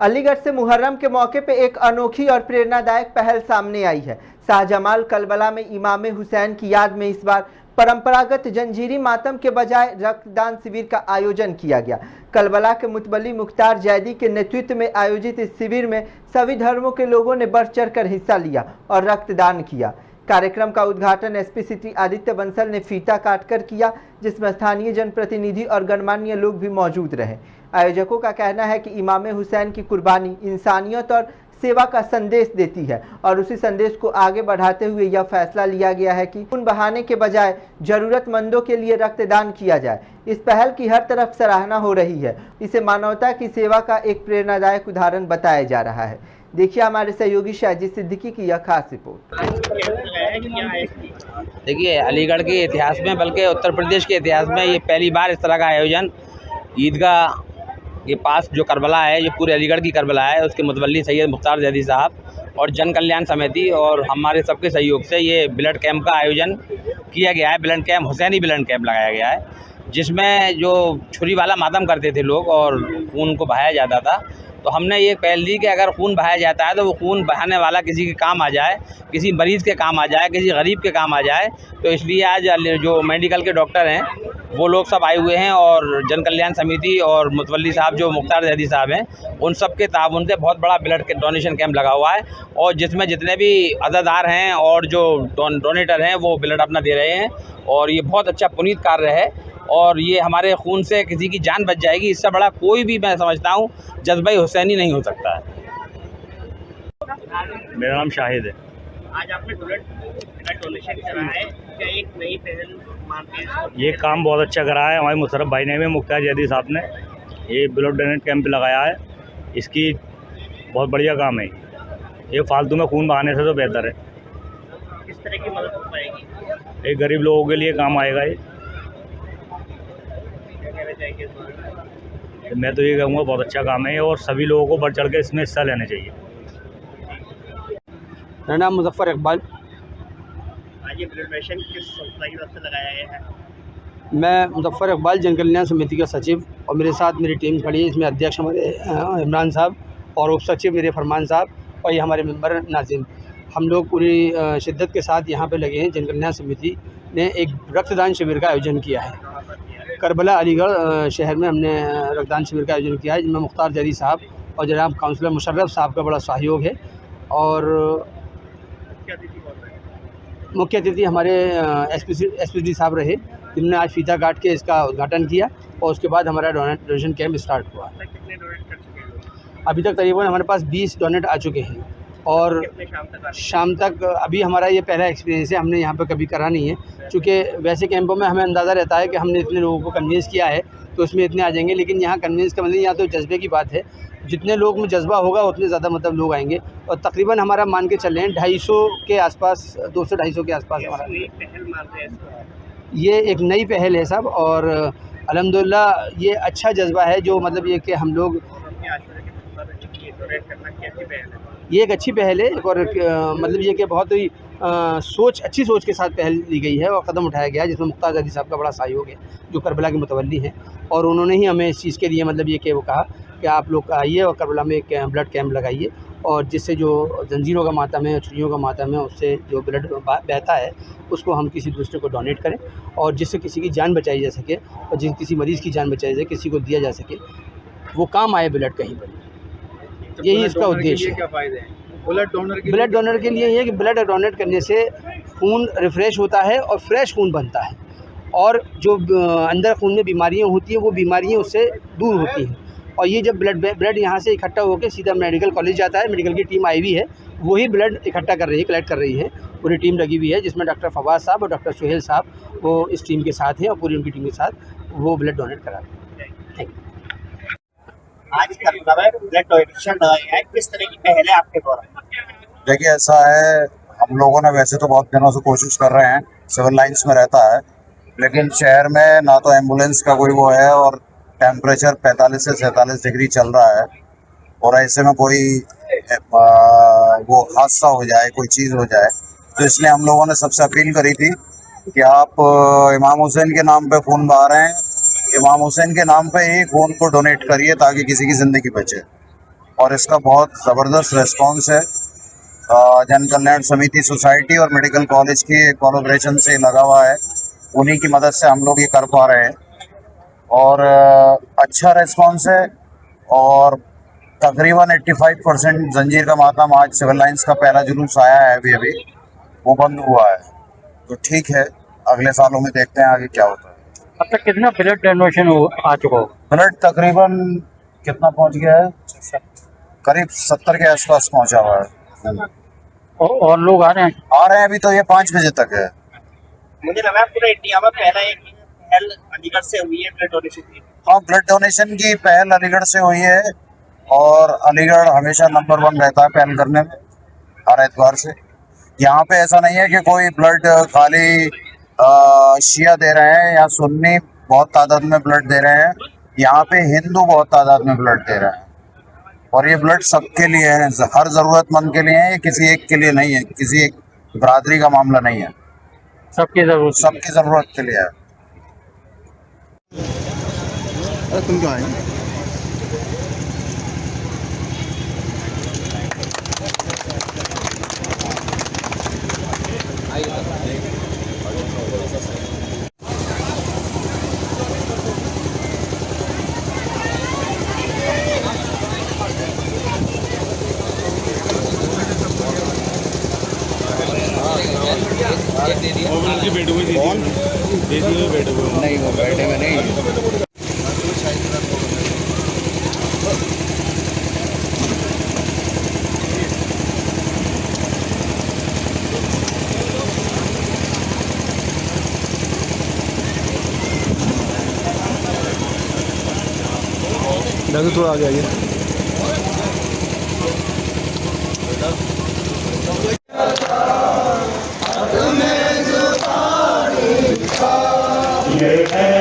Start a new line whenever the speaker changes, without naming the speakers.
अलीगढ़ से मुहर्रम के मौके पे एक अनोखी और प्रेरणादायक पहल सामने आई है। शाहजमाल कलबला में इमाम हुसैन की याद में इस बार परंपरागत जंजीरी मातम के बजाय रक्तदान शिविर का आयोजन किया गया। कलबला के मुतवल्ली मुख्तार जैदी के नेतृत्व में आयोजित इस शिविर में सभी धर्मों के लोगों ने बढ़ चढ़कर हिस्सा लिया और रक्तदान किया। कार्यक्रम का उद्घाटन एसपी सिटी आदित्य बंसल ने फीता काटकर किया, जिसमें स्थानीय जनप्रतिनिधि और गणमान्य लोग भी मौजूद रहे। आयोजकों का कहना है कि इमाम हुसैन की कुर्बानी इंसानियत और सेवा का संदेश देती है और उसी संदेश को आगे बढ़ाते हुए यह फैसला लिया गया है कि खून बहाने के बजाय जरूरतमंदों के लिए रक्तदान किया जाए। इस पहल की हर तरफ सराहना हो रही है। इसे मानवता की सेवा का एक प्रेरणादायक उदाहरण बताया जा रहा है। देखिए हमारे सहयोगी शाहजी सिद्दीकी की यह खास रिपोर्ट।
देखिए, अलीगढ़ के इतिहास में बल्कि उत्तर प्रदेश के इतिहास में ये पहली बार इस तरह का आयोजन ईदगाह के पास जो करबला है, जो पूरे अलीगढ़ की करबला है, उसके मुतवल्ली सैयद मुख्तार जैदी साहब और जन कल्याण समिति और हमारे सबके सहयोग से ये ब्लड कैंप का आयोजन किया गया है। Blood camp, Husaini blood camp लगाया गया है, जिसमें जो छुरी वाला मातम करते थे लोग और खून को बहाया जाता था, तो हमने ये पहल दी कि अगर खून बहाया जाता है तो वो खून बहाने वाला किसी के काम आ जाए, किसी मरीज़ के काम आ जाए, किसी गरीब के काम आ जाए। तो इसलिए आज जो मेडिकल के डॉक्टर हैं वो लोग सब आए हुए हैं और जन कल्याण समिति और मुतवल्ली साहब जो मुख्तार जैदी साहब हैं, उन सब के ताउन से बहुत बड़ा ब्लड डोनेशन कैंप लगा हुआ है और जिसमें जितने भी अज़ादार हैं और जो डोनेटर हैं वो ब्लड अपना दे रहे हैं और ये बहुत अच्छा पुनीत कार्य है और ये हमारे खून से किसी की जान बच जाएगी। इससे बड़ा कोई भी, मैं समझता हूँ, जज्बा हुसैनी नहीं हो सकता है।
मेरा नाम शाहिद है।
आज आपने ब्लड डोनेशन करा है, क्या एक नई पहल मानते हैं?
ये काम बहुत अच्छा करा है हमारे मुशर्रफ भाई ने, मुख्तार जैदी साहब ने ये ब्लड डोनेट कैंप लगाया है। इसकी बहुत बढ़िया काम है। ये फालतू में खून बहाने से तो बेहतर है।
किस तरह की मदद हो पाएगी?
एक गरीब लोगों के लिए काम आएगा ये। मैं तो ये कहूँगा बहुत अच्छा काम है और सभी लोगों को बढ़ चढ़ के इसमें हिस्सा लेना चाहिए।
मेरा नाम मुजफ्फर इकबाल।
आज ये ब्लड डोनेशन किस संस्था की तरफ से लगाया गया है?
मैं मुजफ्फर इकबाल जन कल्याण समिति का सचिव और मेरे साथ मेरी टीम खड़ी है। इसमें अध्यक्ष हमारे इमरान साहब और उप सचिव मेरे फरमान साहब और ये हमारे मेंबर नाजिम। हम लोग पूरी शिद्दत के साथ यहाँ पे लगे हैं। जन कल्याण समिति ने एक रक्तदान शिविर का आयोजन किया है। करबला अलीगढ़ शहर में हमने रक्तदान शिविर का आयोजन किया है, जिसमें मुख्तार जैदी साहब और जनाब काउंसलर मुशर्रफ साहब का बड़ा सहयोग है और मुख्य अतिथि हमारे एसपी साहब रहे, जिन्होंने आज फीता काट के इसका उद्घाटन किया और उसके बाद हमारा डोनेशन कैंप स्टार्ट हुआ।
कितने डोनेट कर चुके हैं?
अभी तक तकरीबन हमारे पास 20 डोनेट आ चुके हैं और शाम तक अभी हमारा ये पहला एक्सपीरियंस है। हमने यहाँ पर कभी करा नहीं है, चूँकि वैसे कैंपों में हमें अंदाज़ा रहता है कि हमने इतने लोगों को कन्विंस किया है तो उसमें इतने आ जाएंगे, लेकिन यहाँ कन्विंस का मतलब यहाँ तो जज्बे की बात है। जितने लोग में जज्बा होगा उतने ज़्यादा मतलब लोग आएंगे और तकरीबन हमारा मान के चल रहे हैं 250 के आसपास, 200-250 के आसपास हमारा
पहल मानते हैं इसको?
ये एक नई पहल है साहब और अल्हम्दुलिल्लाह ये अच्छा जज्बा है जो मतलब ये कि हम लोग, ये एक अच्छी पहल है और मतलब ये कि बहुत ही अच्छी सोच के साथ पहल ली गई है और कदम उठाया गया है, जिसमें मुख्तार जैदी साहब का बड़ा सहयोग है जो करबला के मुतवल्ली हैं और उन्होंने ही हमें इस चीज़ के लिए मतलब ये कि वो कहा कि आप लोग आइए और करबला में एक ब्लड कैंप लगाइए और जिससे जो जंजीरों का मातम है, छुरियों का मातम है, उससे जो ब्लड बहता है उसको हम किसी दूसरे को डोनेट करें और जिससे किसी की जान बचाई जा सके और किसी मरीज़ की जान बचाई जाए, किसी को दिया जा सके, वो काम आए ब्लड कहीं पर। यही इसका उद्देश्य है।
क्या फ़ायदे हैं ब्लड
डोनर के लिए? ये है कि ब्लड डोनेट करने से खून रिफ़्रेश होता है और फ्रेश खून बनता है और जो अंदर खून में बीमारियां होती हैं वो बीमारियां उससे दूर होती हैं और ये जब ब्लड यहाँ से इकट्ठा होकर सीधा मेडिकल कॉलेज जाता है। मेडिकल की टीम आई हुई है, वही ब्लड इकट्ठा कर रही है, कलेक्ट कर रही है। पूरी टीम लगी हुई है जिसमें डॉक्टर फवाद साहब और डॉक्टर सुहेल साहब वो इस टीम के साथ हैं और पूरी उनकी टीम के साथ वो ब्लड डोनेट कराते हैं। Thank you.
आज करबला में ब्लड डोनेशन लगाया है, किस तरह की पहल है आपके द्वारा?
देखिए ऐसा है, हम लोगों ने वैसे तो बहुत दिनों से कोशिश कर रहे हैं, सिविल लाइंस में रहता है, लेकिन शहर में ना तो एम्बुलेंस का कोई वो है और टेम्परेचर 45 से 47 डिग्री चल रहा है और ऐसे में कोई वो हादसा हो जाए, कोई चीज़ हो जाए, तो इसलिए हम लोगों ने सबसे अपील करी थी कि आप इमाम हुसैन के नाम पे खून बहा रहे हैं, इमाम हुसैन के नाम पे ही खून को डोनेट करिए ताकि किसी की ज़िंदगी बचे। और इसका बहुत ज़बरदस्त रिस्पॉन्स है। जन कल्याण समिति सोसाइटी और मेडिकल कॉलेज की कोलैबोरेशन से लगा हुआ है, उन्हीं की मदद से हम लोग ये कर पा रहे हैं और अच्छा रिस्पॉन्स है। और तकरीबन 85% जंजीर का मातम, आज सिविल लाइंस का पहला जुलूस आया है अभी वो बंद हुआ है, तो ठीक है, अगले सालों में देखते हैं आगे क्या होता है।
अब तक कितना ब्लड डोनेशन आ चुका हो?
ब्लड तकरीबन कितना पहुंच गया है, करीब 70 के आसपास पहुंचा हुआ है।
और लोग आ रहे हैं?
अभी तो ये 5 बजे तक है।
मुझे लगा पूरा इंडिया में पहला एक पहल अलीगढ़ से हुई है ब्लड डोनेशन की।
हाँ, ब्लड डोनेशन की पहल अलीगढ़ से हुई है और अलीगढ़ हमेशा नंबर 1 रहता है पहल करने में, हर एतबार से। यहाँ पे ऐसा नहीं है कि कोई ब्लड खाली शिया दे रहे हैं या सुन्नी बहुत तादाद में ब्लड दे रहे हैं, यहाँ पे हिंदू बहुत तादाद में ब्लड दे रहे हैं और ये ब्लड सबके लिए है, हर ज़रूरतमंद के लिए है, ये किसी एक के लिए नहीं है, किसी एक बरादरी का मामला नहीं है,
सबकी
ज़रूरत के लिए है।
तुम क्यों आए? नहीं, वो बैठेगा नहीं। थोड़ा आगे आइए।
ये